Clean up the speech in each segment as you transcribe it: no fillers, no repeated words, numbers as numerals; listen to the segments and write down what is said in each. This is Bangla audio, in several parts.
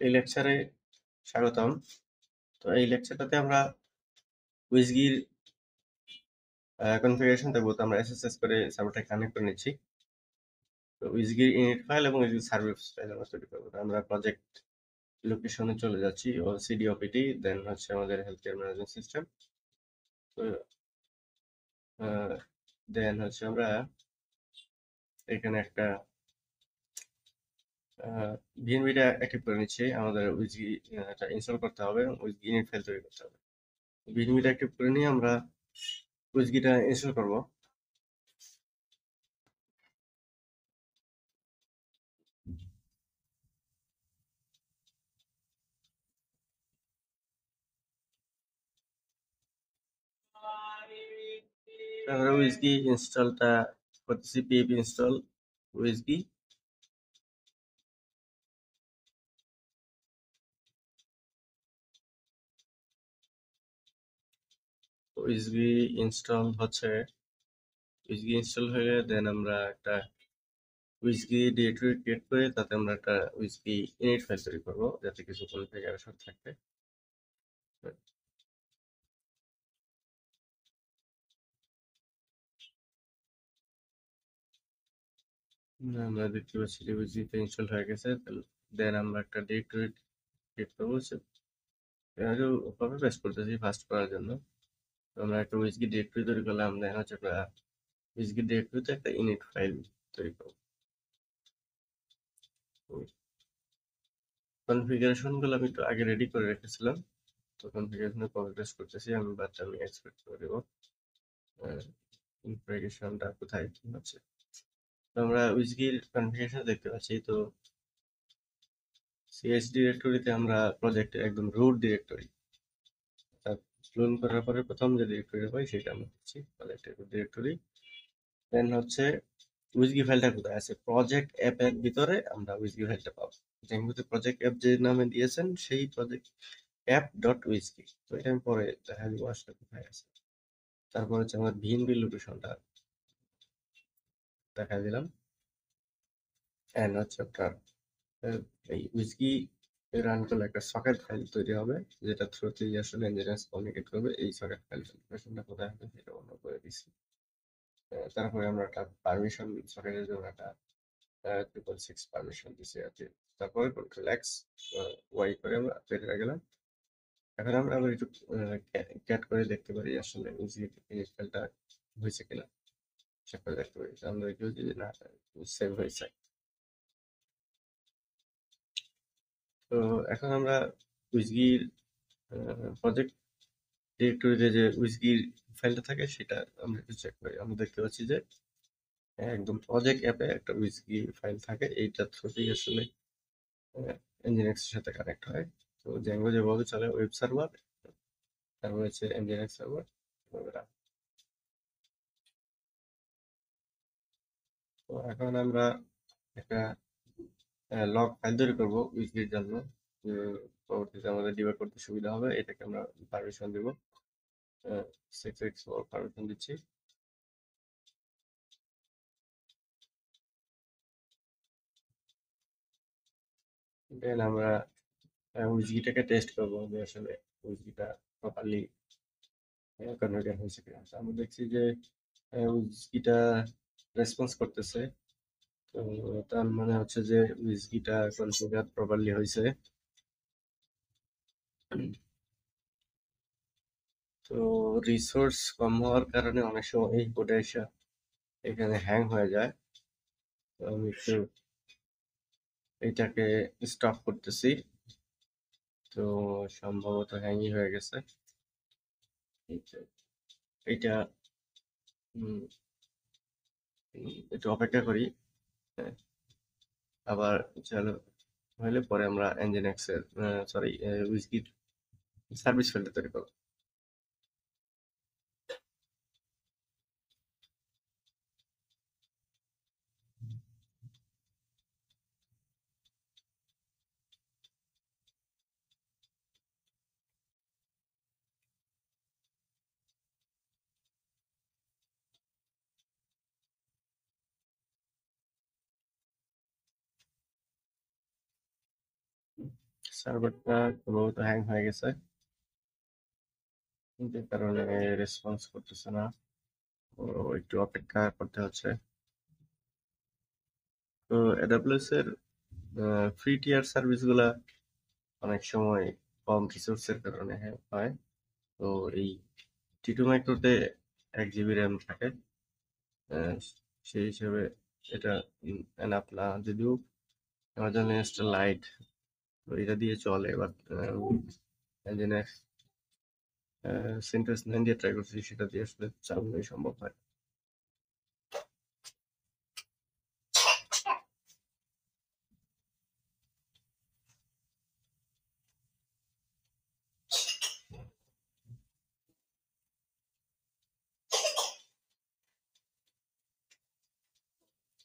এই লেকচারে স্বাগতম। তো এই লেকচারটাতে আমরা উইজগির কনফিগারেশন দেখব। তো আমরা এসএসএস করে সার্ভারটা কানেক্ট করে নিচ্ছি। তো উইজগির ইনিট ফাইল এবং উইজগির সার্ভিস ফাইল আমরা তৈরি করব। তো আমরা প্রজেক্ট লোকেশনে চলে যাচ্ছি ও সিডিওপিটি দেন হচ্ছে আমাদের হেলথ কেয়ার ম্যানেজমেন্ট সিস্টেম। তো দেন হচ্ছে আমরা এখানে একটা ভিএনভিটা অ্যাক্টিভ করে নিচ্ছি। আমাদের উইজগি এটা ইনস্টল করতে হবে এবং উইজগি ইনিট ফাইল তৈরি করতে হবে। ভিএনভিটা অ্যাক্টিভ করে নিয়ে আমরা উইজগিটা ইনস্টল করব। তারপরে উইজকি ইনস্টলটা করতেছি, পিএপি ইনস্টল উইজকি। উইজকি ইনস্টল হচ্ছে, উইজকি ইনস্টল হয়ে দেন আমরা একটা উইজকি ডিরেক্টরি ক্রিয়েট করে তাতে আমরা একটা উইজকি ইনিট ফাইল তৈরি করবো যাতে কিছু কনফিগারেশন থাকবে। আমরা দেখতে পাচ্ছি যে উইজকিটা ইনস্টল হয়ে গেছে। দেন আমরা একটা ডিরেক্টরি ক্রিয়েট করবো। কপি পেস্ট করতেছি ফার্স্ট করার জন্য। তো আমরা একটা উইজকি ডিরেক্টরি তৈরি করলাম, দেন হচ্ছে আমরা উইজকি ডিরেক্টরিতে একটা ইনিট ফাইল তৈরি করবো। কনফিগারেশন গুলো আমি একটু আগে রেডি করে রেখেছিলাম। তো কনফিগারেশনে কপি পেস্ট করতেছি আমি, বাট আমি এক্সপেক্ট করে দেবো কনফিগারেশনটা কোথায় কি হচ্ছে। তো আমরা উইজগির কনফিগারেশন দেখতে পাচ্ছি। তো সিএস ডিরেক্টরিতে আমরা প্রজেক্টের একদম রুট ডিরেক্টরি ক্লোন করার পরে প্রথম যে ডিরেক্টরি পাই সেটা আমরা দিচ্ছি, প্রজেক্টের রুট ডিরেক্টরি। দেন হচ্ছে উইজগি ফাইলটা কোথায় আছে, প্রজেক্ট অ্যাপের ভিতরে আমরা উইজগি ফাইলটা পাবো। যেহেতু প্রজেক্ট অ্যাপ যে নামে দিয়েছেন সেই প্রজেক্ট অ্যাপ ডট উইজকি। তো এটা আমি পরে দেখা দিব আসলে কোথায় আছে। তারপর হচ্ছে আমার ভিএনভি লোকেশনটা দেখা দিলাম। এন্ড হচ্ছে আপনার এই উইজকি রান করলে একটা সকেট ফাইল তৈরি হবে যেটা থ্রুতে আসলে ইঞ্জিনিয়ার্স কমিউনিকেট করবে। এই সকেট ফাইল লোকেশনটা কোথায় হবে সেটা অন্য করে দিচ্ছি। তারপরে আমরা একটা পারমিশন সকেটের জন্য একটা 666 পারমিশন দিচ্ছি আর কি। তারপরে কন্ট্রোল এক্স ওয়াই করে আমরা তৈরি হয়ে গেলাম। এখন আমরা আবার একটু ক্যাট করে দেখতে পারি আসলে উইজকি ফাইলটা হয়েছে কিনা। চেক করে দেখতে পারি। আমরা কেউ যদি না সেভ হয়েছে। তো এখন আমরা উইজগির প্রজেক্ট ডিরেক্টরিতে যে উইজগির ফাইলটা থাকে সেটা আমরা একটু চেক করি। আমরা দেখতে পাচ্ছি যে একদম প্রজেক্ট অ্যাপে একটা উইজগি ফাইল থাকে, এইটা থ্রুতেই আসলে এনজিনিক্স এর সাথে কানেক্ট হয়। তো জ্যাঙ্গো যেভাবে চলে ওয়েব সার্ভার, তারপর হচ্ছে এনজিনিক্স সার্ভার। তো এখন আমরা একটা লগ ফাইল তৈরি করবো উইজগির জন্য, যে পরবর্তীতে আমাদের ডিবাগ করতে সুবিধা হবে। এটাকে আমরা পারমিশন দিব, 6x পারমিশন দিচ্ছি। দেন আমরা উইজগিটাকে টেস্ট করবো যে আসলে উইজগিটা প্রপারলি কনফিগার হয়েছে কিনা। তো আমরা দেখছি যে উইজগিটা রেসপন্স করতেছে। তো তার মানে হচ্ছে যে উইজগিটা কনফিগার প্রপারলি হয়েছে। তো রিসোর্স কম হওয়ার কারণে অনেক সময় এই কোডে এসে এখানে হ্যাং হয়ে যায়। তো আমি একটু এটাকে স্টপ করতেছি। তো সম্ভবত হ্যাংই হয়ে গেছে এইটা। একটু অপেক্ষা করি। হ্যাঁ, আবার চালু হলে পরে আমরা এনজিনিক্স এর সরি উইজকির সার্ভিস ফিল্ডটা তৈরি করবো। সার্ভারটা সম্ভবত হ্যাং হয়ে গেছে, যে কারণে রেসপন্স করতেছে না। তো একটু অপেক্ষা করতে হচ্ছে। তো AWS এর ফ্রি টিয়ার সার্ভিসগুলা অনেক সময় কম রিসোর্সের কারণে হয়। তো এই T2 মাইক্রোতে 1 GB র্যাম থাকে, আহ, সেই হিসেবে এটা এনাফ না। যদিও অ্যামাজন ইনস্টল লাইট, তো এটা দিয়ে চলে, বাট ইঞ্জিনের সিনটাস 9 দিয়ে ট্রাই করছি, সেটা দিয়ে আসলে চালানোই সম্ভব হয়।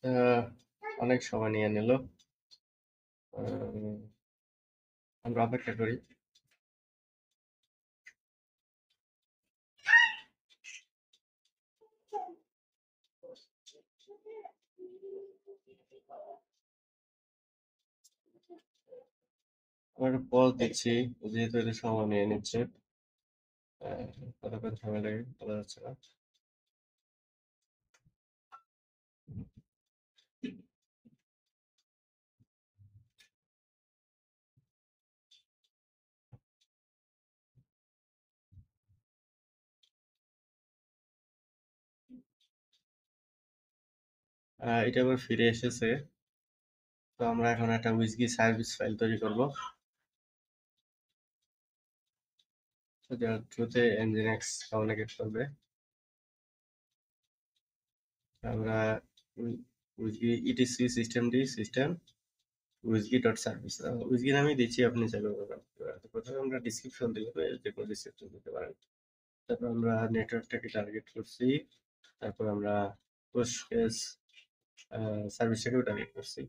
আহ, অনেক সময় নিয়ে নিল, আমরা অপেক্ষা করি। আমরা একটু পজ দিচ্ছি, যেহেতু এটা সময় নিয়ে নিচ্ছে। কতক্ষণ সময় লাগে বলা যাচ্ছে না। এটা আবার ফিরে এসেছে। তো আমরা এখন একটা উইজগি সার্ভিস ফাইল তৈরি করব, যার থ্রুতে nginx কমিউনিকেট করবে। আমরা উইজগি ইটিসি সিস্টেম উইজগি ডট সার্ভিস উইজগি নামে দিচ্ছি, আপনি চাইলে ব্যবহার করতে পারেন। তো প্রথমে আমরা ডিসক্রিপশন দিতে পারি, যে কোনো ডিসক্রিপশন দিতে পারেন। তারপর আমরা নেটওয়ার্কটাকে টার্গেট করছি, তারপর আমরা পোস্টগ্রেস সার্ভিসটাকেও টার্গেট করছি।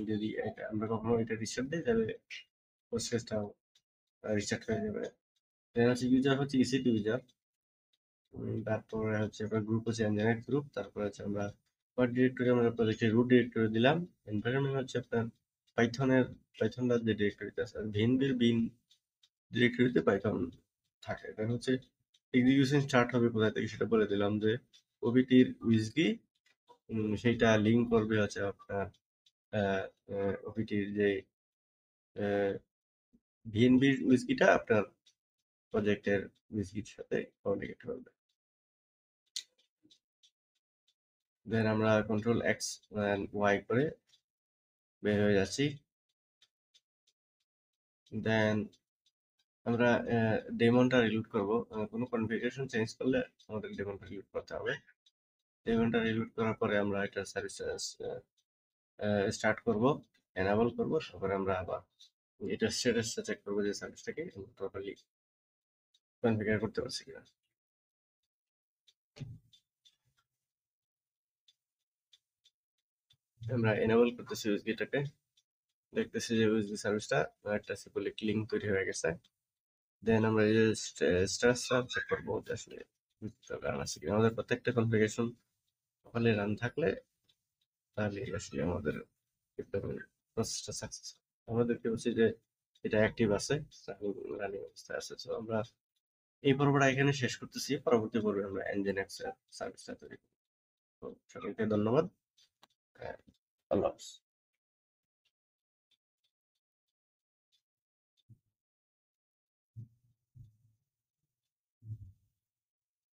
যদি আমরা কখনো এটা রিস্টার্ট দিই, তাহলে পোস্টগ্রেসটাও রিস্টার্ট হয়ে যাবে। দেন হচ্ছে ইউজার হচ্ছে EC2 ইউজার। তারপরে হচ্ছে আপনার গ্রুপ হচ্ছে nginx গ্রুপ। তারপরে হচ্ছে আমরা ওয়ার্ক ডিরেক্টরি, আমরা প্রজেক্টের রুট ডিরেক্টরি দিলাম। এনভায়রনমেন্ট হচ্ছে আপনার পাইথনটার যে ডিরেক্টরিতে আছে, ভিনবির বিন ডিরেক্টরিতে পাইথন থাকে। দেন হচ্ছে এক্সিকিউশন স্টার্ট হবে কোথা থেকে সেটা বলে দিলাম, যে ওবিটির উইজগি, সেইটা লিঙ্ক করবে হচ্ছে আপনার ওবিটির যে ভিএনবির উইজগিটা আপনার প্রজেক্টের উইজগির সাথে কমিউনিকেট করবে। দেন আমরা কন্ট্রোল এক্স ওয়াই করে বের হয়ে যাচ্ছি। দেন আমরা ডেমনটা রিলোড করব। কোনো কনফিগারেশন চেঞ্জ করলে আমাদের ডেমনটা রিলোড করতে হবে। ডেমনটা রিলোড করার পরে আমরা এটা সার্ভিস স্টার্ট করব, এনাবল করব। তারপরে আমরা আবার এটা স্ট্যাটাসটা চেক করবো যে সার্ভিসটাকে প্রপারলি কনফিগার করতে পারছি কিনা। আমরা এনাবল করতেছি ইউএসবিটাকে, দেখতেছি যে ইউএসবি সার্ভিসটা একটা সিম্পলি লিঙ্ক তৈরি হয়ে গেছে। দেন আমরা এই যে স্ট্যাটাসটা চেক করবো যে আসলে রান আছে কিনা। আমাদের প্রত্যেকটা কনফিগারেশন প্রপারলি রান থাকলে তাহলে আসলে আমাদের প্রসেসটা সাকসেস। আমরা দেখতে পাচ্ছি যে এটা অ্যাক্টিভ আছে, রানিং অবস্থায় আছে। তো আমরা এই পর্বটা এখানে শেষ করতেছি। পরবর্তী পর্বে আমরা nginx সার্ভিসটা তৈরি করবো। তো সকলকে ধন্যবাদ। আল্লাহ হাফেজ।